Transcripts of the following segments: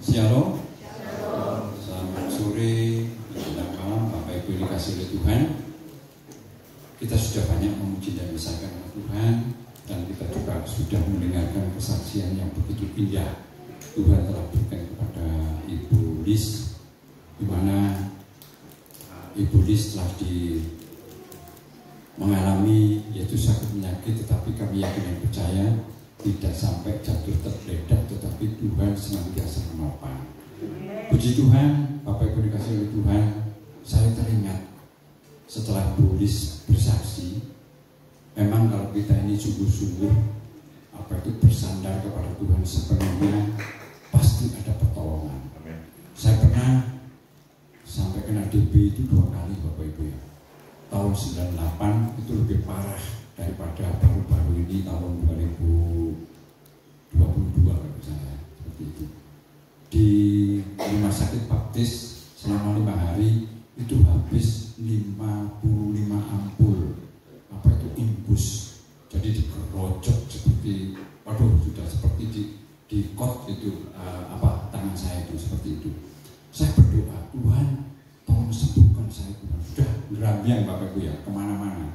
Shalom. Selamat sore, menjelang malam, Bapak Ibu dikasih oleh Tuhan. Kita sudah banyak memuji dan besarkan nama Tuhan, dan kita juga sudah mendengarkan kesaksian yang begitu indah Tuhan telah berikan kepada Ibu Lis, di mana Ibu Lis telah mengalami yaitu sakit penyakit, tetapi kami yakin dan percaya tidak sampai jatuh tergeletak, tetapi Tuhan senantiasa menopang. Puji Tuhan, Bapak Ibu dikasih oleh Tuhan. Saya teringat setelah Bu Lis bersaksi, memang kalau kita ini sungguh-sungguh bersandar kepada Tuhan sepenuhnya, pasti ada pertolongan. Saya pernah sampai kena DB itu 2 kali, Bapak Ibu ya. Tahun 98 itu lebih parah daripada baru-baru ini tahun 2022 kalau saya seperti itu. Di rumah sakit baptis selama 5 hari itu habis 55 ampul imbus. Jadi digerojok seperti sudah seperti di kot itu tangan saya itu seperti itu. Saya berdoa, Tuhan tolong sembuhkan saya, Tuhan. Sudah gerambiang Bapak Ibu ya, kemana-mana.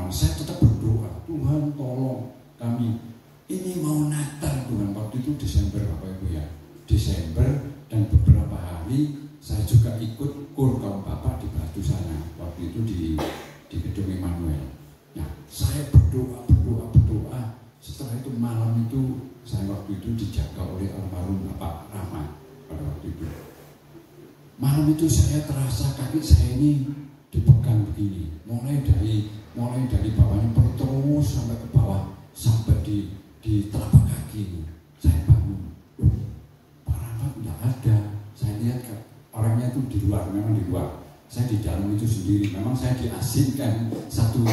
Saya tetap berdoa, Tuhan tolong kami. Ini mau Natal Tuhan, waktu itu Desember Bapak Ibu ya, Desember, dan beberapa hari saya juga ikut kur kaum Bapak di Batu sana, waktu itu di Gedung Immanuel. Nah, saya berdoa. Setelah itu malam itu saya waktu itu dijaga oleh almarhum Bapak Rahmat pada waktu itu. Malam itu saya terasa kaki saya ini dipegang begini, mulai dari bawahnya perut terus sampai ke bawah, sampai di telapak kaki. Saya bangun, Pak Rahmat tidak ada. Saya lihat orangnya itu di luar, memang di luar. Saya di dalam itu sendiri. Memang saya diasingkan satu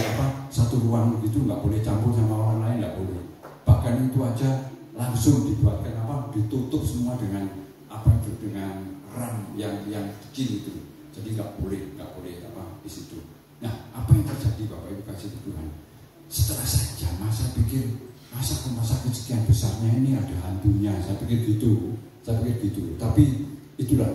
ruang begitu, nggak boleh campur sama orang lain, nggak boleh. Bahkan itu aja langsung dibuatkan ditutup semua dengan dengan ram yang kecil itu. Jadi nggak boleh di situ. Nah, apa yang terjadi Bapak Ibu kasih Tuhan? Setelah saya jamah, saya pikir masa rumah sakit sekian besarnya ini ada hantunya. Saya pikir gitu. Tapi itulah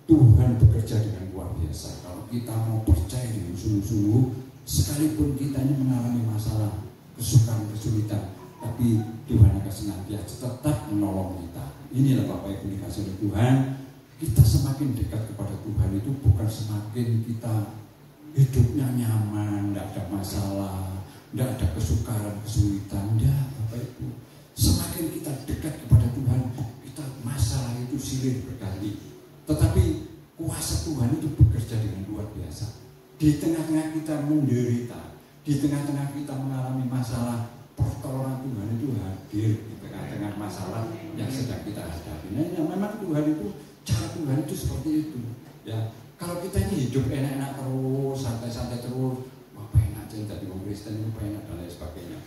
Tuhan bekerja dengan luar biasa. Kalau kita mau percaya dengan sungguh-sungguh, sekalipun kita ini mengalami masalah, kesulitan, tapi Tuhan akan senantiasa tetap menolong kita. Inilah Bapak Ibu dikasih oleh Tuhan. Kita semakin dekat kepada Tuhan itu bukan semakin kita hidupnya nyaman, tidak ada masalah, tidak ada kesulitan, enggak Bapak Ibu. Semakin kita dekat kepada Tuhan, kita masalah itu silih berganti. Tetapi kuasa Tuhan itu bekerja dengan luar biasa. Di tengah-tengah kita menderita, di tengah-tengah kita mengalami masalah, pertolongan Tuhan itu hadir di tengah-tengah masalah yang sedang kita hadapi. Nah, memang Tuhan itu, cara Tuhan itu seperti itu. Ya, kalau kita ini hidup enak-enak terus, santai-santai terus, apa enak aja dari orang Kristen itu enak dan lain sebagainya,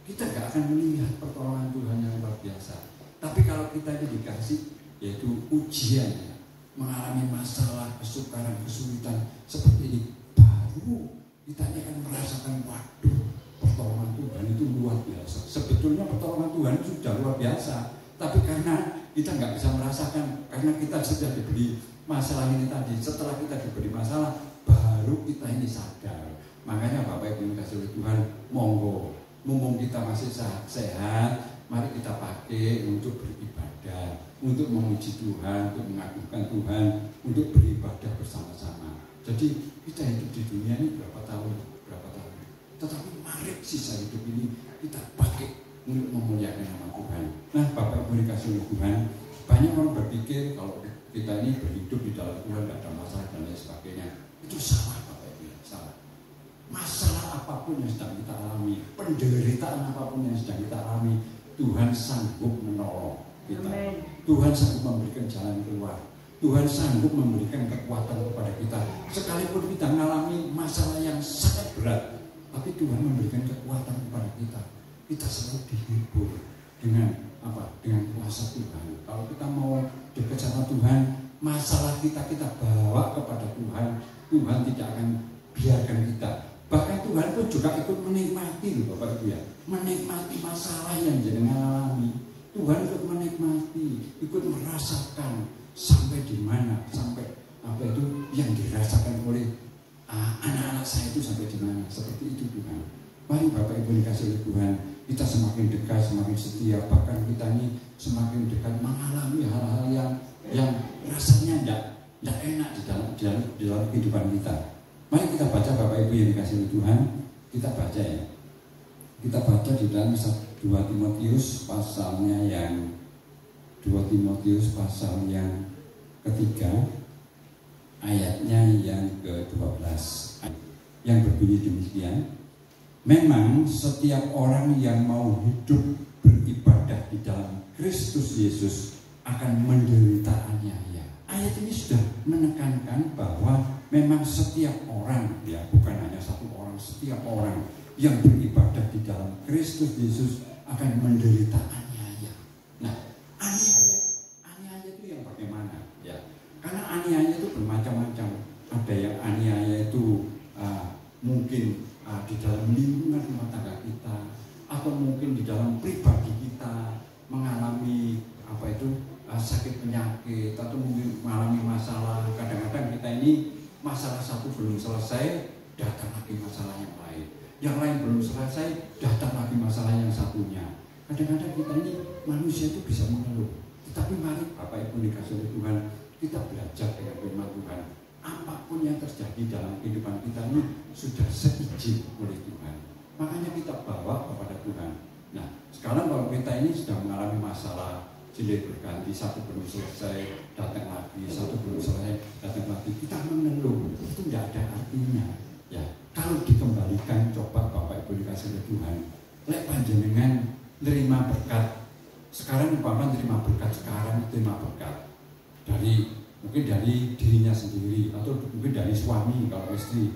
kita gak akan melihat pertolongan Tuhan yang luar biasa. Tapi kalau kita ini dikasih yaitu ujian, ya, mengalami masalah, kesulitan seperti ini, baru kita akan merasakan, waduh, pertolongan Tuhan itu luar biasa. Sebetulnya pertolongan Tuhan itu sudah luar biasa, tapi karena kita nggak bisa merasakan, karena kita sudah diberi masalah ini tadi. Setelah kita diberi masalah, baru kita ini sadar. Makanya Bapak Ibu dikasih oleh Tuhan, monggo, mumpung kita masih sehat, mari kita pakai untuk beribadah, untuk memuji Tuhan, untuk mengagungkan Tuhan, untuk beribadah bersama-sama. Jadi kita hidup di dunia ini berapa tahun, tetapi mari sisa hidup ini kita pakai untuk memuliakan nama Tuhan. Nah, Bapak Ibu dikasih oleh Tuhan, banyak orang berpikir kalau kita ini berhidup di dalam Tuhan tidak ada masalah dan lain sebagainya. Itu salah Bapak Ibu, salah. Masalah apapun yang sedang kita alami, penderitaan apapun yang sedang kita alami, Tuhan sanggup menolong kita. Amen. Tuhan sanggup memberikan jalan keluar. Tuhan sanggup memberikan kekuatan kepada kita. Sekalipun kita mengalami masalah yang sangat berat, tapi Tuhan memberikan kekuatan kepada kita. Kita selalu dihibur dengan dengan kuasa Tuhan. Kalau kita mau dekat sama Tuhan, masalah kita bawa kepada Tuhan. Tuhan tidak akan biarkan kita. Bahkan Tuhan pun juga ikut menikmati loh Bapak Ibu ya, menikmati masalah yang jenengan alami. Tuhan ikut menikmati, ikut merasakan sampai di mana, sampai apa itu yang dirasakan oleh anak-anak saya itu sampai di mana. Seperti itu Tuhan. Mari Bapak Ibu dikasih oleh Tuhan, kita semakin dekat, semakin setia, bahkan kita ini semakin dekat mengalami hal-hal yang rasanya tidak enak di dalam kehidupan kita. Mari kita baca Bapak Ibu yang dikasih oleh Tuhan, kita baca ya. Kita baca di dalam 2 Timotius pasalnya yang 2 Timotius pasal yang ketiga, ayatnya yang ke-12, yang berbunyi demikian. Memang setiap orang yang mau hidup beribadah di dalam Kristus Yesus akan menderita aniaya. Ayat ini sudah menekankan bahwa memang setiap orang, ya bukan hanya satu orang, setiap orang yang beribadah di dalam Kristus Yesus akan menderita aniaya. Nah, aniaya itu yang bagaimana? Ya, karena aniaya itu bermacam-macam. Ada yang aniaya itu mungkin di dalam lingkungan rumah tangga kita, atau mungkin di dalam pribadi kita mengalami sakit penyakit, atau mungkin mengalami masalah. Kadang-kadang kita ini masalah satu belum selesai, datang lagi masalah yang lain. Yang lain belum selesai, datang lagi masalah yang satunya. Kadang-kadang kita ini manusia itu bisa mengeluh. Tetapi mari Bapak Ibu dikasih oleh Tuhan, kita belajar dengan firman Tuhan. Apapun yang terjadi dalam kehidupan kita ini sudah seizin oleh Tuhan. Makanya kita bawa kepada Tuhan. Nah, sekarang kalau kita ini sedang mengalami masalah silih berganti, satu belum selesai, datang lagi, satu belum selesai, datang lagi, kita mengeluh, itu tidak ada artinya. Ya, kalau dikembalikan, coba Bapak Ibu dikasih oleh Tuhan, lek panjenengan nerima berkat. Sekarang umpama nerima berkat, sekarang terima berkat dari mungkin dari dirinya sendiri, atau mungkin dari suami kalau istri.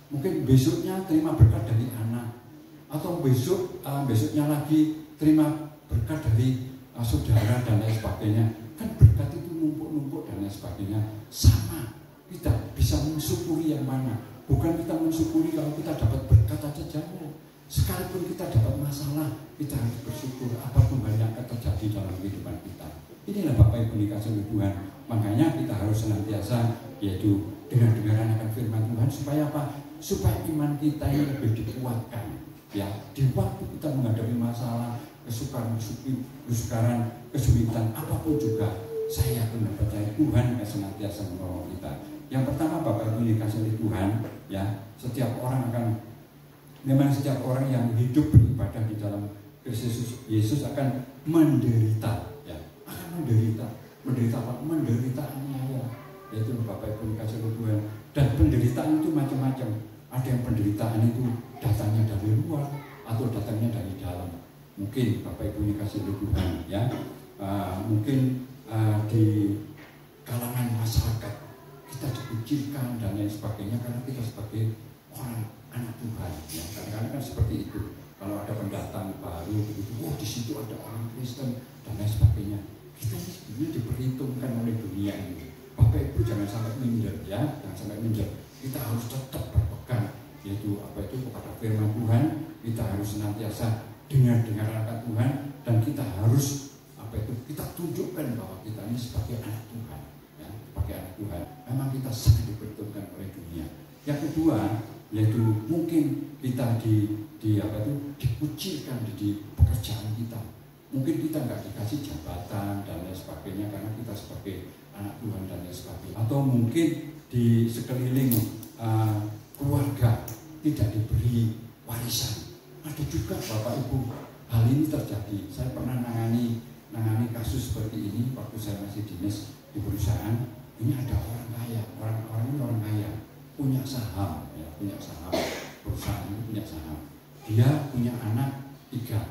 Mungkin besoknya terima berkat dari anak, atau besoknya lagi terima berkat dari saudara dan lain sebagainya. Kan berkat itu numpuk-numpuk dan lain sebagainya. Sama, kita bisa mensyukuri yang mana. Bukan kita mensyukuri kalau kita dapat berkat aja, jangan. Sekalipun kita dapat masalah, kita harus bersyukur apapun yang akan terjadi dalam kehidupan kita. Inilah Bapak Ibu dikasih oleh Tuhan. Makanya kita harus senantiasa yaitu dengar-dengaran akan firman Tuhan, supaya apa? Supaya iman kita ini lebih dikuatkan. Ya, di waktu kita menghadapi masalah, kesukaran, kesulitan, apapun juga, saya yakin dan percaya Tuhan akan senantiasa menolong kita. Yang pertama Bapak Ibu dikasih oleh Tuhan, ya, setiap orang yang hidup beribadah di dalam Kristus Yesus akan menderita, ya, akan menderita apa? Menderita aniaya. Yaitu Bapak Ibu dikasih oleh Tuhan. Dan penderitaan itu macam-macam. Ada yang penderitaan itu datangnya dari luar atau datangnya dari dalam. Mungkin Bapak Ibu dikasih oleh Tuhan, ya, mungkin di kalangan masyarakat kita dikucilkan dan lain sebagainya karena kita sebagai orang anak Tuhan, ya. Kadang-kadang kan seperti itu. Kalau ada pendatang baru begitu, di situ ada orang Kristen dan lain sebagainya. Kita ini sebenarnya diperhitungkan oleh dunia ini. Bapak Ibu jangan sampai minder, ya, jangan sampai minder. Kita harus tetap berpegang, yaitu kepada firman Tuhan. Kita harus senantiasa dengar akan Tuhan, dan kita harus kita tunjukkan bahwa kita ini sebagai anak Tuhan, ya, sebagai anak Tuhan. Memang kita sangat diperhitungkan oleh dunia. Yang kedua, yaitu mungkin kita dikucilkan di pekerjaan kita. Mungkin kita nggak dikasih jabatan dan lain sebagainya karena kita sebagai anak Tuhan dan lain sebagainya. Atau mungkin di sekeliling keluarga tidak diberi warisan. Ada juga Bapak Ibu, hal ini terjadi. Saya pernah nangani kasus seperti ini waktu saya masih dinas di perusahaan. Ini ada orang kaya, orang ini orang kaya, punya saham, ya, perusahaan ini punya saham. Dia punya anak tiga,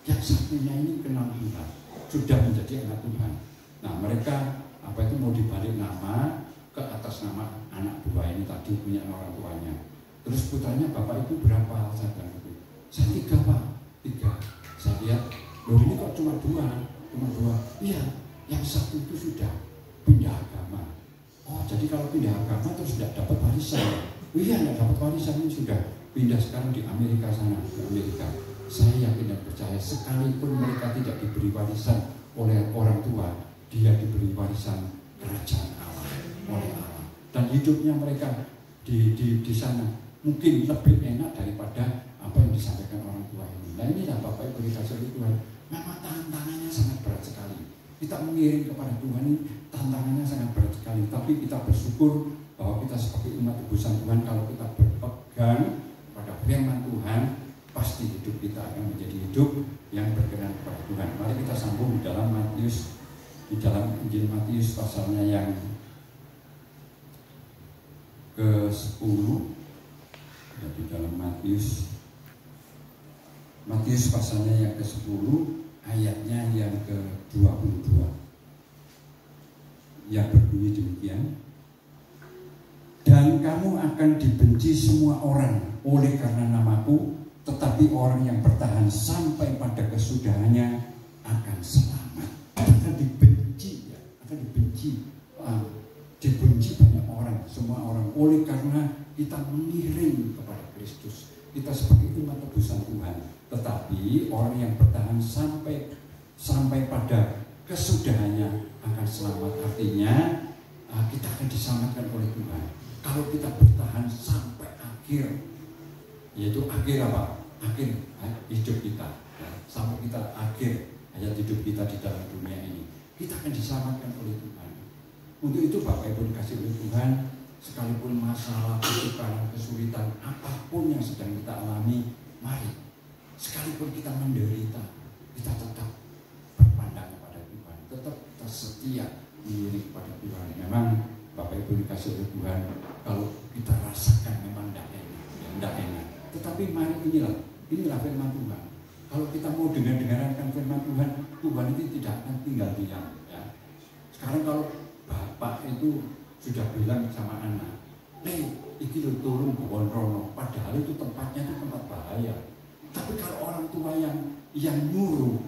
yang satunya ini kenal Tuhan, sudah menjadi anak Tuhan. Nah, mereka mau dibalik nama ke atas nama anak buah ini tadi, punya orang tuanya. Terus putranya, Bapak Ibu berapa? Saya bilang itu. Saya 3 Pak, 3. Saya lihat, loh ini kok cuma dua. Iya, yang satu itu sudah pindah agama. Oh, jadi kalau pindah agama terus tidak dapat warisan. Oh iya, tidak dapat warisan, ini sudah pindah sekarang di Amerika sana, di Amerika. Saya yakin dan percaya sekalipun mereka tidak diberi warisan oleh orang tua, dia diberi warisan kerajaan Allah oleh Allah. Dan hidupnya mereka di sana mungkin lebih enak daripada apa yang disampaikan orang tua ini. Nah inilah Bapak Ibu dikasihi Tuhan, memang tantangannya sangat berat sekali. Kita mengiring kepada Tuhan ini tantangannya sangat berat sekali. Tapi kita bersyukur bahwa kita sebagai umat tebusan Tuhan, kalau kita berpegang pada firman Tuhan, pasti hidup kita akan menjadi hidup yang berkenan kepada Tuhan. Mari kita sambung di dalam Matius, di dalam Injil Matius pasalnya yang ke-10, ya, di dalam Matius pasalnya yang ke-10 ayatnya yang ke-22 yang berbunyi demikian, dan kamu akan dibenci semua orang oleh karena namaku, tetapi orang yang bertahan sampai pada kesudahannya akan selamat. Akan dibenci, ya, akan dibenci, dibenci banyak orang, semua orang, oleh karena kita mengiring kepada Kristus. Kita sebagai umat tebusan Tuhan. Tetapi orang yang bertahan sampai pada kesudahannya akan selamat. Artinya kita akan diselamatkan oleh Tuhan kalau kita bertahan sampai akhir, yaitu akhir apa? Akhir hidup kita, ya, sampai kita akhir hayat hidup kita di dalam dunia ini, kita akan diselamatkan oleh Tuhan. Untuk itu Bapak Ibu dikasihi oleh Tuhan, sekalipun masalah, kesukaran, kesulitan apapun yang sedang kita alami, mari sekalipun kita menderita, kita tetap berpandang kepada Tuhan, tetap kita setia mengiring kepada Tuhan. Memang Bapak Ibu dikasihi oleh Tuhan, kalau kita rasakan memang tidak enak, tetapi mari inilah firman Tuhan. Kalau kita mau dengarkan firman Tuhan, Tuhan itu tidak akan tinggal diam, ya. Sekarang kalau bapak itu sudah bilang sama anak, iki lo turun ke Wonrono, padahal itu tempatnya itu tempat bahaya. Tapi kalau orang tua yang nyuruh,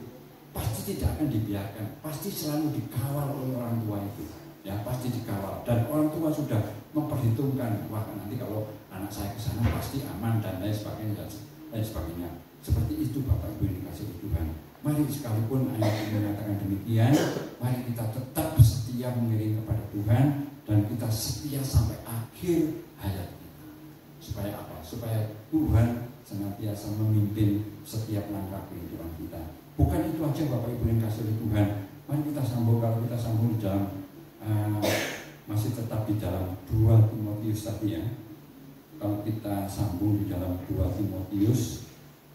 pasti tidak akan dibiarkan, pasti selalu dikawal oleh orang tua itu, ya, pasti dikawal. Dan orang tua sudah memperhitungkan, wah nanti kalau anak saya ke sana pasti aman dan lain sebagainya. Seperti itu Bapak Ibu yang dikasihi Tuhan. Mari sekalipun ayat ini mengatakan demikian, mari kita tetap setia mengiring kepada Tuhan dan kita setia sampai akhir hayat kita. Supaya apa? Supaya Tuhan senantiasa memimpin setiap langkah kehidupan kita. Bukan itu aja Bapak Ibu yang dikasihi Tuhan. Mari kita sambung, kalau kita sambung di dalam masih tetap di dalam 2 Timotius tadi, ya. Kalau kita sambung di dalam 2 Timotius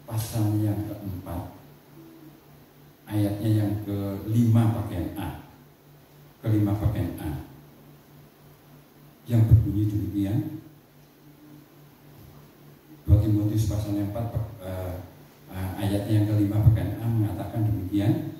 pasal yang ke-4 ayatnya yang ke-5 bagian A, yang berbunyi demikian. 2 Timotius pasal yang 4 ayatnya yang ke-5 bagian A mengatakan demikian,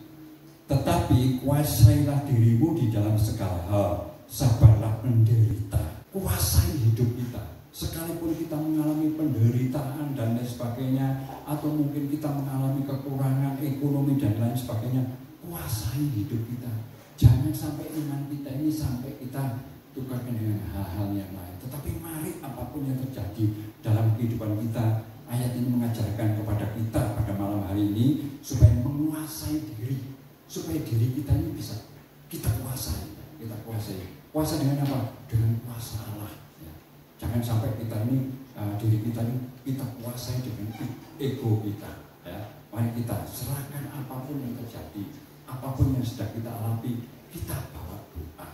tetapi kuasailah dirimu di dalam segala hal, sabarlah menderita. Kuasai hidup kita, sekalipun kita mengalami penderitaan dan lain sebagainya, atau mungkin kita mengalami kekurangan ekonomi dan lain sebagainya, kuasai hidup kita. Jangan sampai iman kita ini sampai kita tukarkan dengan hal-hal yang lain. Tetapi mari apapun yang terjadi dalam kehidupan kita, ayat ini mengajarkan kepada kita pada malam hari ini supaya menguasai diri, supaya diri kita ini bisa kita kuasai. Kuasa dengan apa? Dengan kuasa Allah. Ya. Jangan sampai kita ini diri kita ini kita kuasai dengan ego kita. Ya. Mari kita serahkan apapun yang terjadi, apapun yang sedang kita alami, kita bawa doa.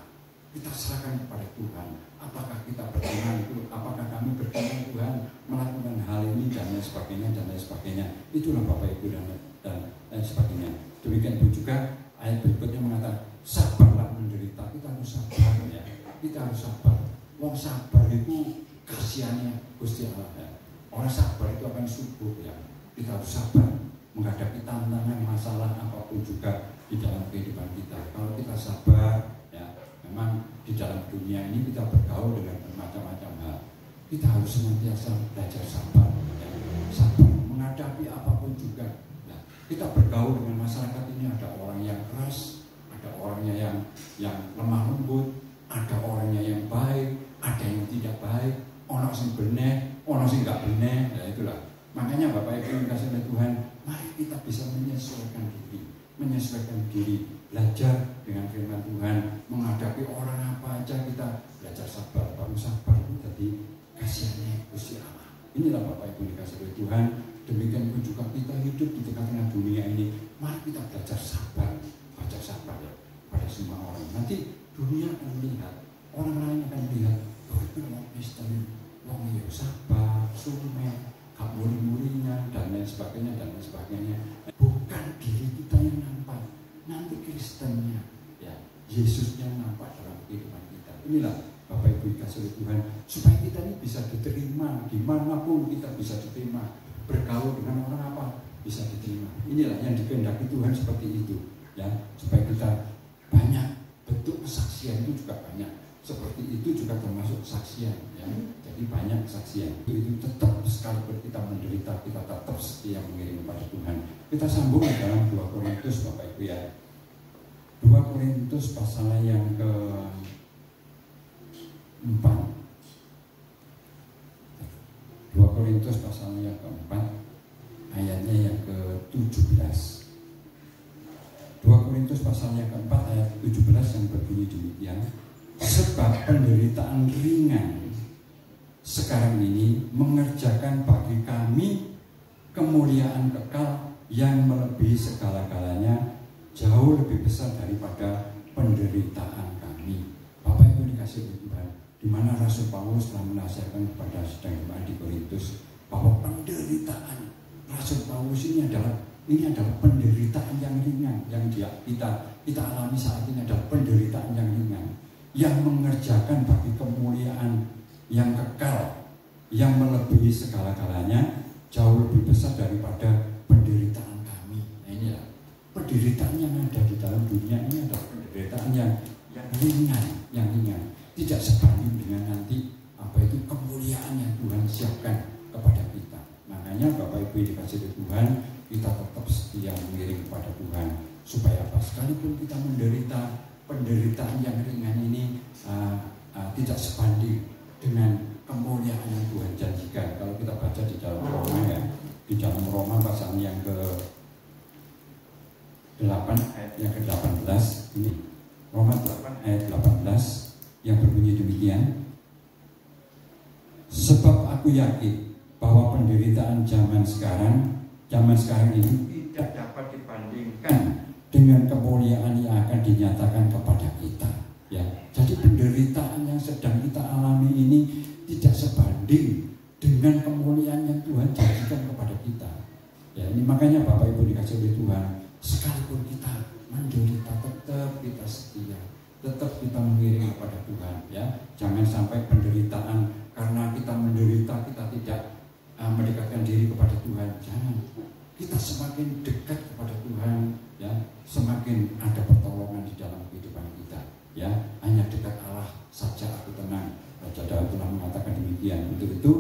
Kita serahkan kepada Tuhan. Apakah kita berkenan, apakah kami berkenan Tuhan melakukan hal ini dan lain sebagainya. Itulah Bapak Ibu dan lain sebagainya. Demikian pun juga ayat berikutnya mengatakan sabarlah menderita. Kita harus sabar, ya. Kita harus sabar. Wong sabar itu kasihannya Gusti Allah, ya. Orang sabar itu akan subur, ya. Kita harus sabar menghadapi tantangan, masalah apapun juga di dalam kehidupan kita. Kalau kita sabar, ya, memang di dalam dunia ini kita bergaul dengan bermacam-macam hal. Kita harus senantiasa belajar sabar, ya. Sabar menghadapi apapun juga. Ya. Kita bergaul dengan masyarakat ini, ada orang yang keras, ada orangnya yang lemah lembut, ada orangnya yang baik, ada yang tidak baik, orang sing benar, orang sing nggak benar. Ya itulah. Makanya Bapak Ibu yang dikasihi oleh Tuhan, dengan firman Tuhan, menghadapi orang apa aja kita belajar sabar. Baru sabar itu jadi kasihannya Gusti Allah. Inilah Bapak Ibu dikasih oleh Tuhan. Demikian pun juga kita hidup di tengah-tengah dunia ini. Mari kita belajar sabar, belajar sabar ya pada semua orang. Nanti dunia akan melihat, orang lain akan melihat, oh itu orang Kristen, orang yang sabar, sumeh, hak murid-muridnya dan lain sebagainya dan lain sebagainya. Bukan diri kita yang nampak, nanti Kristennya, ya Yesusnya nampak dalam kehidupan kita. Inilah Bapak Ibu dikasih oleh Tuhan supaya kita ini bisa diterima dimanapun kita bisa diterima, bergaul dengan orang apa bisa diterima. Inilah yang dikehendaki Tuhan seperti itu, ya supaya kita banyak bentuk kesaksian itu juga banyak. Seperti itu juga termasuk kesaksian, ya. Jadi banyak kesaksian. Itu tetap sekalipun kita menderita, kita tetap setia mengiring kepada Tuhan. Kita sambung dalam 2 Korintus Bapak Ibu ya. 2 Korintus pasal yang ke-4. 2 Korintus pasal yang ke-4 ayatnya yang ke-17. 2 Korintus pasal yang ke-4 ayat 17 yang berbunyi demikian. Sebab penderitaan ringan sekarang ini mengerjakan bagi kami kemuliaan kekal yang melebihi segala-galanya, jauh lebih besar daripada penderitaan kami. Bapak Ibu dikasih oleh Tuhan, di mana Rasul Paulus telah menasihatkan kepada sedang jemaat di Korintus bahwa penderitaan Rasul Paulus ini adalah penderitaan yang ringan yang kita alami saat ini adalah penderitaan yang ringan yang mengerjakan bagi kemuliaan yang kekal yang melebihi segala-galanya, jauh lebih besar daripada penderitaan kami. Nah inilah penderitaan yang ada di dalam dunia ini adalah penderitaan yang ringan, tidak sebanding dengan nanti apa itu kemuliaan yang Tuhan siapkan kepada kita. Makanya Bapak Ibu dikasih oleh Tuhan, kita tetap setia mengiring kepada Tuhan supaya apa sekalipun kita menderita penderitaan yang ringan ini tidak sebanding dengan kemuliaan yang Tuhan janjikan. Kalau kita baca di dalam Roma ya, di dalam Roma pasal yang ke-8 ayat yang ke-18 ini, Roma 8 ayat 18 yang berbunyi demikian. Sebab aku yakin bahwa penderitaan zaman sekarang ini tidak dapat dibandingkan dengan kemuliaan yang akan dinyatakan kepada kita, ya. Jadi penderitaan yang sedang kita alami ini tidak sebanding dengan kemuliaan yang Tuhan janjikan kepada kita. Ya, ini makanya Bapak Ibu dikasih oleh Tuhan, sekalipun kita menderita tetap kita setia, tetap kita mengiring kepada Tuhan, ya. Jangan sampai penderitaan karena kita menderita kita tidak mendekatkan diri kepada Tuhan. Jangan. Kita semakin dekat kepada Tuhan, ya, semakin ada pertolongan di dalam kehidupan kita, ya. Hanya dekat Allah saja aku tenang. Raja Daud telah mengatakan demikian. Untuk itu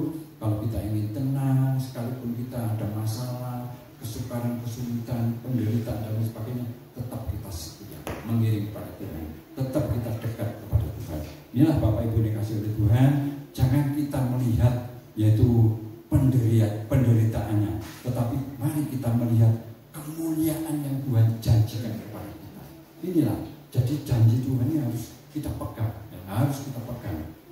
kalau kita ingin tenang, sekalipun kita ada masalah, kesukaran, kesulitan, penderitaan dan sebagainya, tetap kita setia mengiring kepada Tuhan, tetap kita dekat kepada Tuhan. Inilah Bapak Ibu dikasih oleh Tuhan. Jangan kita melihat yaitu penderitaannya, tetapi mari kita melihat kemuliaan yang Tuhan janjikan kepada kita. Inilah, jadi janji Tuhan ini harus kita pegang,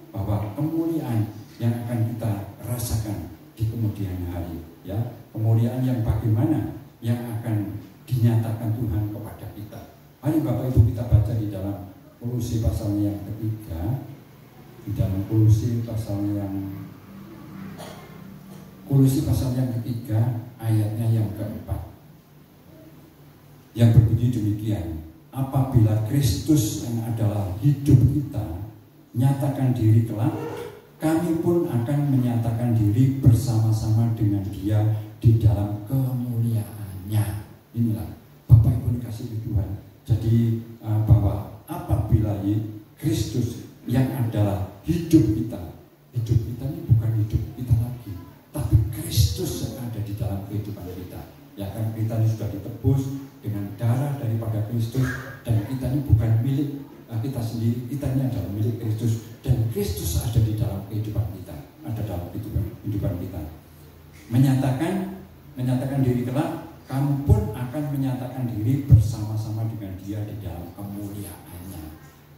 bahwa kemuliaan yang akan kita rasakan di kemudian hari, ya, kemuliaan yang bagaimana yang akan dinyatakan Tuhan kepada kita. Mari Bapak Ibu kita baca di dalam Kolose pasal yang ketiga, di dalam Kolose pasal yang ketiga ayatnya yang keempat yang berbunyi demikian. Apabila Kristus yang adalah hidup kita nyatakan diri kelak, kami pun akan menyatakan diri bersama-sama dengan Dia di dalam kemuliaannya. Inilah Bapak Ibu dikasih Tuhan. Jadi bahwa apabila Kristus yang adalah hidup kita ini bukan hidup kita lagi, tapi Kristus yang ada di dalam kehidupan kita. Ya kan, kita ini sudah ditebus dengan darah daripada Kristus, dan kita ini bukan milik kita sendiri, kita ini adalah milik Kristus, dan Kristus ada di dalam kehidupan kita, ada dalam kehidupan kita. Menyatakan diri kelak, kamu pun akan menyatakan diri bersama-sama dengan Dia di dalam kemuliaan.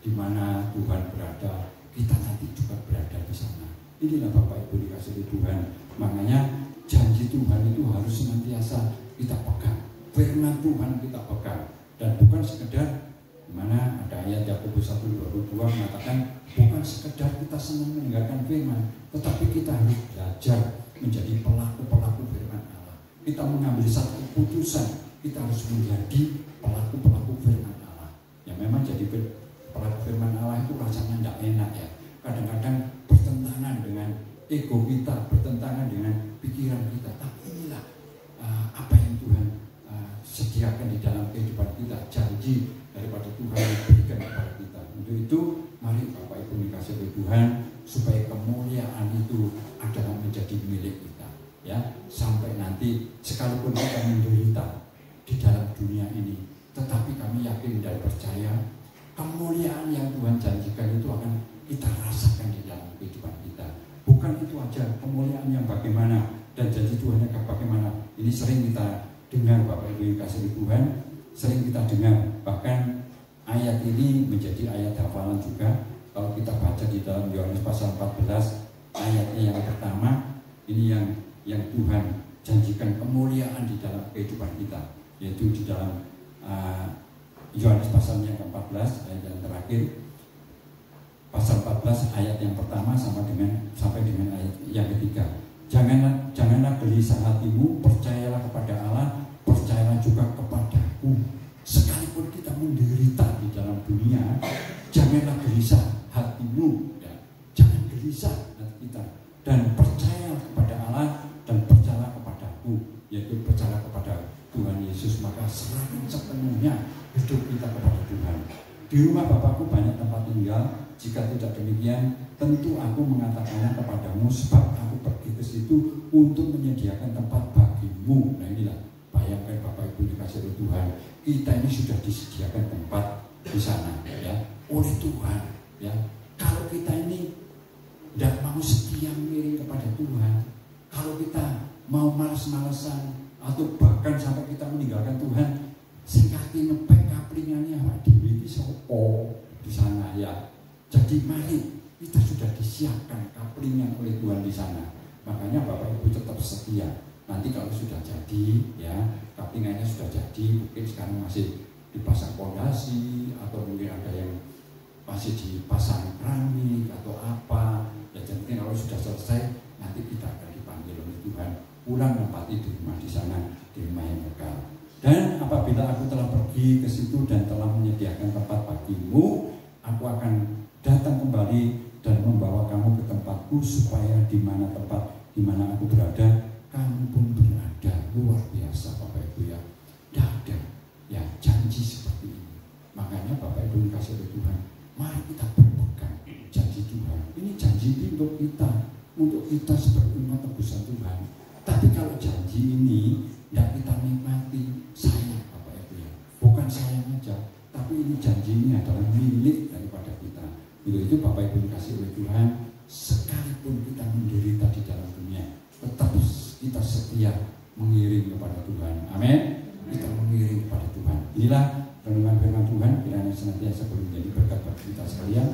di mana Tuhan berada, kita nanti juga berada di sana. Inilah Bapak Ibu dikasihi Tuhan. Makanya janji Tuhan itu harus senantiasa kita pegang. Firman Tuhan kita pegang. Dan bukan sekedar, di mana ada ayat Yakobus 1:22 mengatakan, bukan sekedar kita senang mendengarkan firman, tetapi kita harus belajar menjadi pelaku-pelaku firman Allah. Kita mengambil satu keputusan, kita harus menjadi pelaku-pelaku firman Allah. Ya memang jadi pelaku firman Allah itu rasanya tidak enak ya. Kadang-kadang bertentangan dengan ego kita, bertentangan dengan pikiran kita. Tapi inilah apa yang Tuhan sediakan di dalam kehidupan kita, janji daripada Tuhan yang berikan kepada kita. Untuk itu, mari Bapak Ibu dikasihi oleh Tuhan, supaya kemuliaan itu adalah menjadi milik kita. Ya, sampai nanti sekalipun kita menderita di dalam dunia ini, tetapi kami yakin dan percaya kemuliaan yang Tuhan janjikan itu akan kita rasakan di dalam kehidupan kita. Bukan itu aja, kemuliaan yang bagaimana dan janji Tuhan yang bagaimana. Ini sering kita dengar Bapak Ibu dikasihi Tuhan, sering kita dengar. Bahkan ayat ini menjadi ayat hafalan juga. Kalau kita baca di dalam Yohanes pasal 14 ayatnya yang pertama, ini yang Tuhan janjikan kemuliaan di dalam kehidupan kita, yaitu di dalam Yohanes pasal yang ke-14 ayat yang terakhir, pasal 14 ayat yang pertama sampai dengan ayat yang ketiga. Janganlah gelisah hatimu, percayalah kepada Allah, percayalah juga kepadaku. Sekalipun kita menderita di dalam dunia, janganlah gelisah hatimu, ya. Jangan gelisah hati kita, dan percayalah kepada Allah dan percayalah kepadaku, yaitu percayalah kepada Tuhan Yesus. Maka serahkan sepenuhnya hidup kita kepada Tuhan. Di rumah Bapakku banyak tempat tinggal. Jika tidak demikian, tentu aku mengatakannya kepadamu, sebab aku pergi ke situ untuk menyediakan tempat bagimu. Nah inilah, bayangkan Bapak Ibu dikasihi oleh Tuhan, kita ini sudah disediakan tempat di sana, ya, oleh Tuhan. Ya, kalau kita ini tidak mau setia mengiring kepada Tuhan, kalau kita mau malas-malasan atau bahkan sampai kita meninggalkan Tuhan, singkati ngepek kaplingannya Pak Dewi di Sopo di sana, ya. Jadi mari, kita sudah disiapkan kaplingan oleh Tuhan di sana. Makanya Bapak Ibu tetap setia. Nanti kalau sudah jadi, ya, kaplingannya sudah jadi, mungkin sekarang masih dipasang pondasi, atau mungkin ada yang masih dipasang keramik atau apa. Ya, jadi kalau sudah selesai, nanti kita akan dipanggil oleh Tuhan pulang menempati di rumah di sana, di rumah yang kekal. Dan apabila aku telah pergi ke situ dan telah menyediakan tempat bagimu, aku akan datang kembali dan membawa kamu ke tempatku, supaya di mana tempat di mana aku berada, kamu pun berada. Luar biasa Bapak Ibu, ya. Tidak ada ya janji seperti ini. Makanya Bapak Ibu dikasihi oleh Tuhan, mari kita berpegang janji Tuhan. Ini janji untuk kita sebagai umat tebusan Tuhan. Tapi kalau janji ini tidak kita nikmati, sayang Bapak Ibu, ya. Bukan sayang aja, tapi ini janji ini adalah milik daripada kita. Itu Bapak Ibu dikasihi oleh Tuhan, sekalipun kita menderita di dalam dunia, tetap kita setia mengiring kepada Tuhan. Amin. Kita mengiring kepada Tuhan. Inilah renungan firman Tuhan, kiranya senantiasa menjadi berkat bagi kita sekalian.